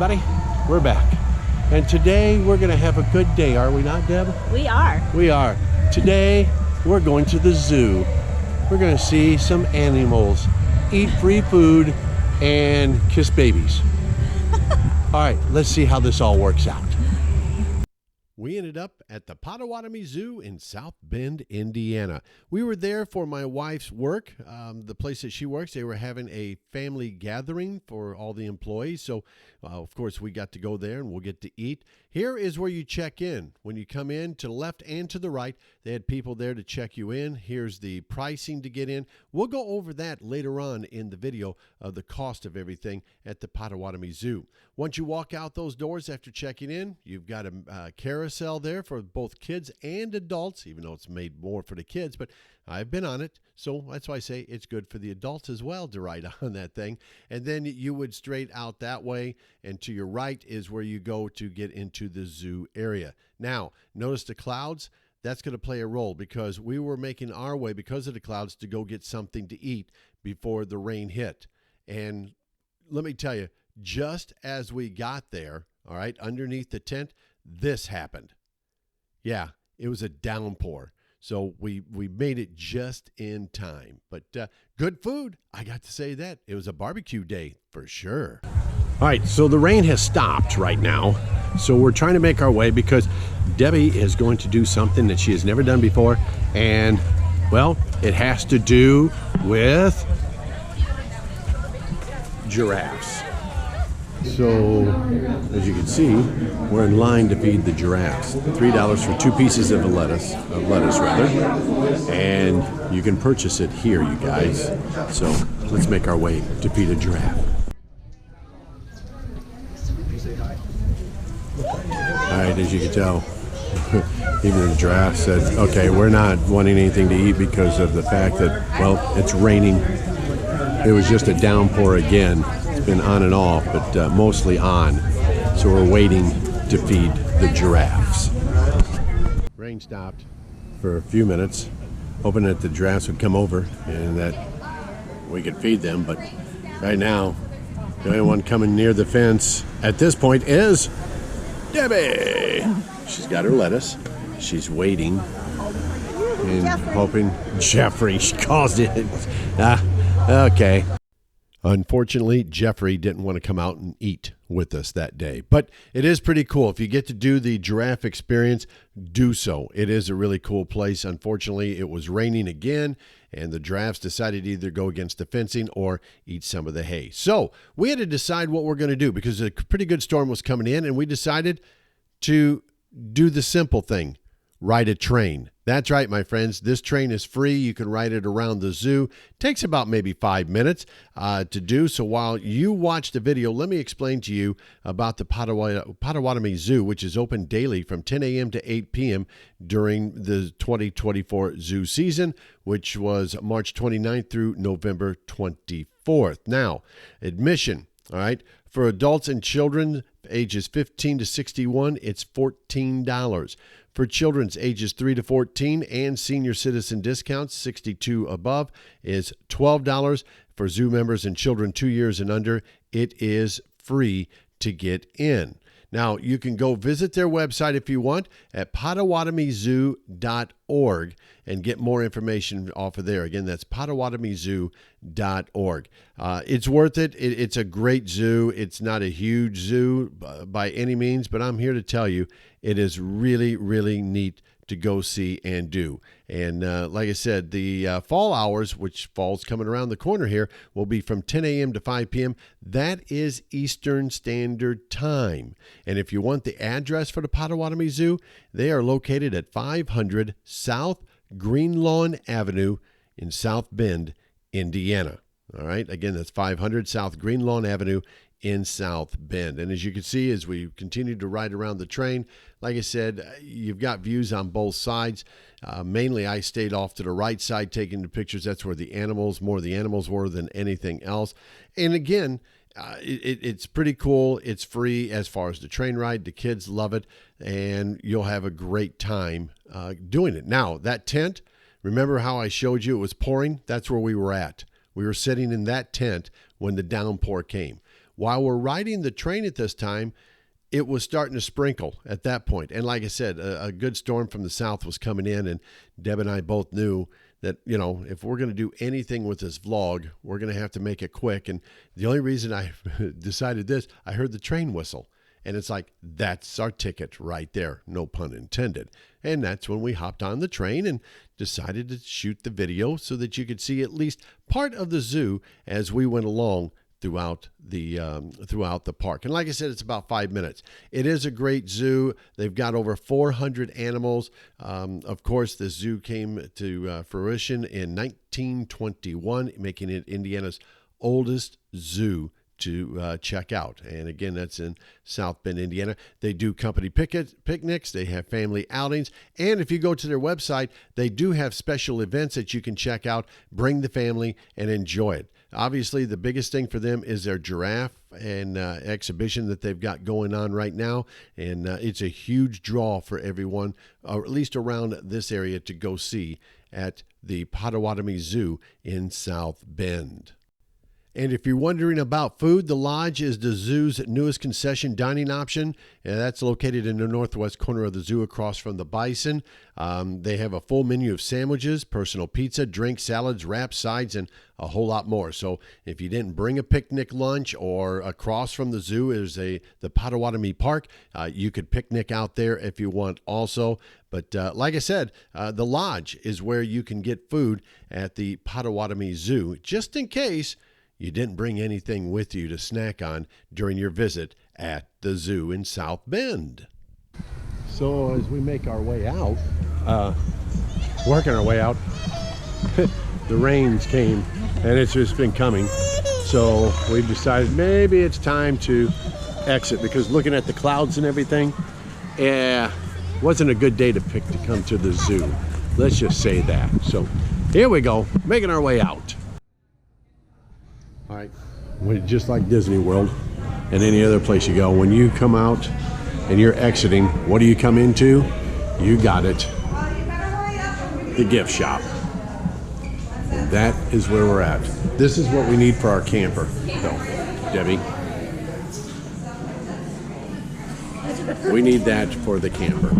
everybody. We're back. And today we're going to have a good day, are we not, Deb? We are. We are. Today we're going to the zoo. We're going to see some animals, eat free food, and kiss babies. All right, let's see how this all works out. We ended up at the Potawatomi Zoo in South Bend, Indiana. We were there for my wife's work, the place that she works. They were having a family gathering for all the employees. So, of course, we got to go there and we'll get to eat. Here is where you check in. When you come in to the left and to the right, they had people there to check you in. Here's the pricing to get in. We'll go over that later on in the video of the cost of everything at the Potawatomi Zoo. Once you walk out those doors after checking in, you've got a carousel there for both kids and adults, even though it's made more for the kids, but I've been on it, so that's why I say it's good for the adults as well to ride on that thing. And then you would straight out that way, and to your right is where you go to get into the zoo area. Now, notice the clouds. That's going to play a role because we were making our way because of the clouds to go get something to eat before the rain hit. And let me tell you, just as we got there, all right, underneath the tent, this happened. Yeah, it was a downpour. So we made it just in time. But good food, I got to say that. It was a barbecue day for sure. All right, so the rain has stopped right now. So we're trying to make our way because Debbie is going to do something that she has never done before. And, well, it has to do with giraffes. So, as you can see, we're in line to feed the giraffes. $3 for 2 pieces of lettuce, and you can purchase it here, you guys. So, let's make our way to feed a giraffe. All right, as you can tell, even the giraffe said, okay, we're not wanting anything to eat because of the fact that, well, it's raining. It was just a downpour again. It's been on and off, but mostly on. So we're waiting to feed the giraffes. Rain stopped for a few minutes, hoping that the giraffes would come over and that we could feed them. But right now, the only one coming near the fence at this point is Debbie. She's got her lettuce. She's waiting and hoping Jeffrey caused it. Okay. Unfortunately, Jeffrey didn't want to come out and eat with us that day. But it is pretty cool. If you get to do the giraffe experience, do so. It is a really cool place. Unfortunately, it was raining again, and the giraffes decided to either go against the fencing or eat some of the hay. So we had to decide what we're going to do because a pretty good storm was coming in, and we decided to do the simple thing, ride a train. That's right, my friends. This train is free. You can ride it around the zoo. It takes about maybe 5 minutes to do. So while you watch the video, let me explain to you about the Potawatomi Zoo, which is open daily from 10 a.m. to 8 p.m. during the 2024 zoo season, which was March 29th through November 24th. Now, admission, all right, for adults and children ages 15 to 61, it's $14. For children's ages 3 to 14 and senior citizen discounts 62 above is $12. For zoo members and children 2 years and under, it is free to get in. Now, you can go visit their website if you want at PotawatomiZoo.org and get more information off of there. Again, that's PotawatomiZoo.org. It's worth it. It's a great zoo. It's not a huge zoo by any means, but I'm here to tell you it is really, really neat to go see and do. And like I said, the fall hours, which fall's coming around the corner here, will be from 10 a.m. to 5 p.m. That is Eastern Standard Time. And if you want the address for the Potawatomi Zoo, they are located at 500 South Greenlawn Avenue in South Bend, Indiana. All right, again, that's 500 South Greenlawn Avenue in South Bend. And as you can see, as we continue to ride around the train, like I said, you've got views on both sides. Mainly, I stayed off to the right side taking the pictures. That's where more of the animals were than anything else. And again, it's pretty cool. It's free as far as the train ride. The kids love it, and you'll have a great time doing it. Now, that tent, remember how I showed you it was pouring? That's where we were at. We were sitting in that tent when the downpour came. While we're riding the train at this time, it was starting to sprinkle at that point. And like I said, a good storm from the south was coming in, and Deb and I both knew that, you know, if we're going to do anything with this vlog, we're going to have to make it quick. And the only reason I decided this, I heard the train whistle. And it's like, that's our ticket right there. No pun intended. And that's when we hopped on the train and decided to shoot the video so that you could see at least part of the zoo as we went along throughout the park. And like I said, it's about 5 minutes. It is a great zoo. They've got over 400 animals. Of course, the zoo came to fruition in 1921, making it Indiana's oldest zoo to check out. And again, that's in South Bend, Indiana. They do company picnics. They have family outings. And if you go to their website, they do have special events that you can check out, bring the family, and enjoy it. Obviously, the biggest thing for them is their giraffe and exhibition that they've got going on right now. And it's a huge draw for everyone, or at least around this area, to go see at the Potawatomi Zoo in South Bend. And if you're wondering about food, the Lodge is the zoo's newest concession dining option. That's located in the northwest corner of the zoo across from the Bison. They have a full menu of sandwiches, personal pizza, drinks, salads, wraps, sides, and a whole lot more. So if you didn't bring a picnic lunch, or across from the zoo is the Potawatomi Park, you could picnic out there if you want also. But like I said, the Lodge is where you can get food at the Potawatomi Zoo, just in case you didn't bring anything with you to snack on during your visit at the zoo in South Bend. So as we make our way out, working our way out, the rains came, and it's just been coming. So we've decided maybe it's time to exit, because looking at the clouds and everything, wasn't a good day to pick to come to the zoo. Let's just say that. So here we go, making our way out. All right, just like Disney World and any other place you go, when you come out and you're exiting, what do you come into? You got it. The gift shop. And that is where we're at. This is what we need for our camper. So, Debbie, we need that for the camper.